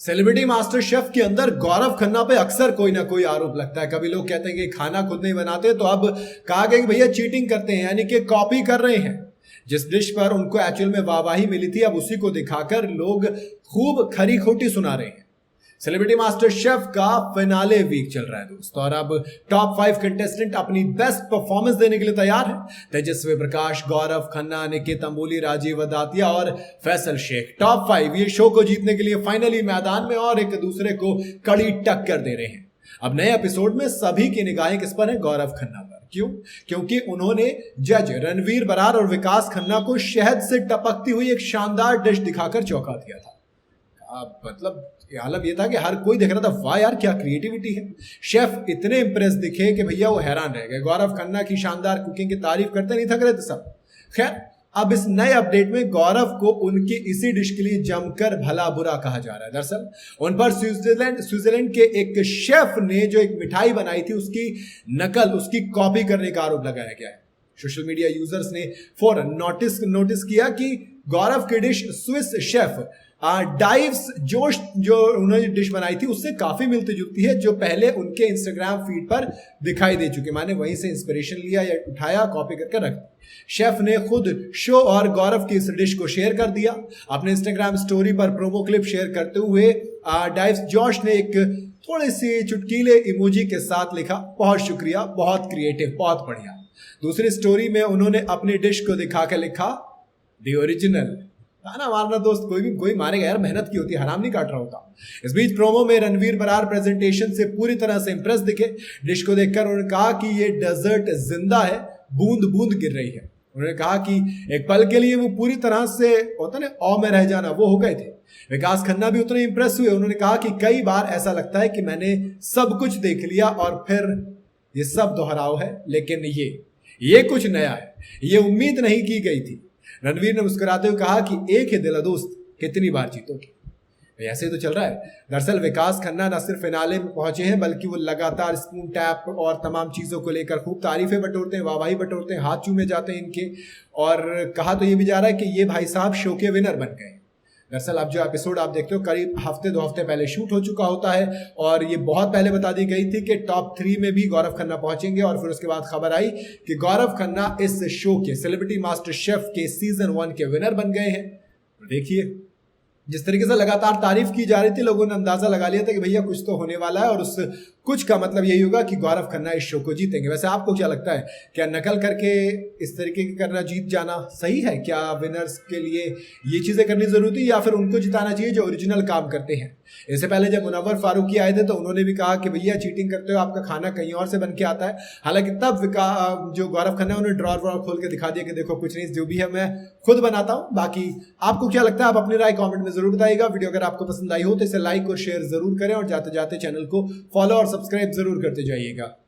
Celebrity master chef के अंदर गौरव खन्ना पे अक्सर कोई ना कोई आरोप लगता है। कभी लोग कहते हैं कि खाना खुद नहीं बनाते, तो अब कहा गया कि भैया चीटिंग करते हैं, यानी कि कॉपी कर रहे हैं। जिस डिश पर उनको एक्चुअल में वाहवाही मिली थी, अब उसी को दिखाकर लोग खूब खरी खोटी सुना रहे हैं। सेलिब्रिटी मास्टर शेफ का फिनाले वीक चल रहा है दोस्तों, और अब टॉप 5 कंटेस्टेंट अपनी बेस्ट परफॉर्मेंस देने के लिए तैयार हैं। तेजस्वी प्रकाश, गौरव खन्ना, निकित अंबोली, राजीव दातिया और फैसल शेख, टॉप 5 ये शो को जीतने के लिए फाइनली मैदान में और एक दूसरे को कड़ी टक्कर दे रहे हैं। अब नए एपिसोड में सभी की निगाहें किस पर है? गौरव खन्ना पर। क्यों? क्योंकि उन्होंने जज रणवीर बरार और विकास खन्ना को शहद से टपकती हुई एक शानदार डिश दिखाकर चौंका दिया था। मतलब हालत ये था कि हर कोई देख रहा था, वाह यार क्या क्रिएटिविटी है। शेफ इतने इंप्रेस दिखे कि भैया वो हैरान रह गए। गौरव खन्ना की शानदार कुकिंग की तारीफ करते नहीं थक रहे थे सब। खैर, अब इस नए अपडेट में गौरव को उनकी इसी डिश के लिए जमकर भला बुरा कहा जा रहा है। दरअसल उन पर स्विट्जरलैंड के एक शेफ ने जो एक मिठाई बनाई थी, उसकी नकल, उसकी कॉपी करने का आरोप लगाया गया है। सोशल मीडिया यूजर्स ने फौरन नोटिस किया कि गौरव की डिश स्विस शेफ डाइव्स जोश जो उन्होंने डिश बनाई थी उससे काफी मिलती जुलती है, जो पहले उनके इंस्टाग्राम फीड पर दिखाई दे चुकी। मैंने वहीं से इंस्पिरेशन लिया या उठाया, कॉपी करके रख दी। शेफ ने खुद शो और गौरव की इस डिश को शेयर कर दिया। अपने इंस्टाग्राम स्टोरी पर प्रोमो क्लिप शेयर करते हुए डाइव्स जोश ने एक थोड़ी सी चुटकीले इमोजी के साथ लिखा, बहुत शुक्रिया, बहुत क्रिएटिव, बहुत बढ़िया। दूसरी स्टोरी में उन्होंने अपनी डिश को दिखा के लिखा, द ओरिजिनल। ना मारना दोस्त, कोई मारेगा यार, मेहनत की होती है, हराम नहीं काट रहा होता। इस बीच प्रोमो में रणवीर बरार प्रेजेंटेशन से पूरी तरह से इंप्रेस दिखे। डिश को देखकर उन्होंने कहा कि ये डेजर्ट जिंदा है, बूंद बूंद गिर रही है। उन्होंने कहा कि एक पल के लिए वो पूरी तरह से होता ना औ में रह जाना, वो हो गए थे। विकास खन्ना भी उतने इंप्रेस हुए। उन्होंने कहा कि कई बार ऐसा लगता है कि मैंने सब कुछ देख लिया और फिर ये सब दोहराव है, लेकिन ये कुछ नया है, ये उम्मीद नहीं की गई थी। रणवीर ने मुस्कुराते हुए कहा कि एक ही दिल है दोस्त, कितनी बार जीतोगे। ऐसे तो चल रहा है। दरअसल विकास खन्ना न सिर्फ फिनाले में पहुंचे हैं, बल्कि वो लगातार स्पून टैप और तमाम चीजों को लेकर खूब तारीफें बटोरते हैं, वाहवाही बटोरते हैं, हाथ चूमे जाते हैं इनके। और कहा तो ये भी जा रहा है कि ये भाई साहब शो के विनर बन गए। दरअसल अब जो एपिसोड आप देखते हो करीब हफ्ते 2 हफ्ते पहले शूट हो चुका होता है, और ये बहुत पहले बता दी गई थी कि टॉप 3 में भी गौरव खन्ना पहुंचेंगे। और फिर उसके बाद खबर आई कि गौरव खन्ना इस शो के सेलिब्रिटी मास्टर शेफ के सीजन 1 के विनर बन गए हैं। तो देखिए, जिस तरीके से लगातार तारीफ की जा रही थी, लोगों ने अंदाजा लगा लिया था कि भैया कुछ तो होने वाला है, और उस कुछ का मतलब यही होगा कि गौरव खन्ना इस शो को जीतेंगे। वैसे आपको क्या लगता है, क्या नकल करके इस तरीके की करना जीत जाना सही है? क्या विनर्स के लिए ये चीजें करनी जरूरी है, या फिर उनको जिताना चाहिए जो ओरिजिनल काम करते हैं? इससे पहले जब मुनव्वर फारूकी आए थे तो उन्होंने भी कहा कि भैया चीटिंग करते हो, आपका खाना कहीं और से बन के आता है। हालांकि तब जो गौरव खन्ना उन्होंने ड्रॉर खोल के दिखा दिया कि देखो कुछ नहीं, जो भी है मैं खुद बनाता हूं। बाकी आपको क्या लगता है, आप अपनी राय कमेंट में जरूर बताइएगा। वीडियो अगर आपको पसंद आई हो तो इसे लाइक और शेयर जरूर करें, और जाते जाते चैनल को फॉलो और सब्सक्राइब जरूर करते जाइएगा।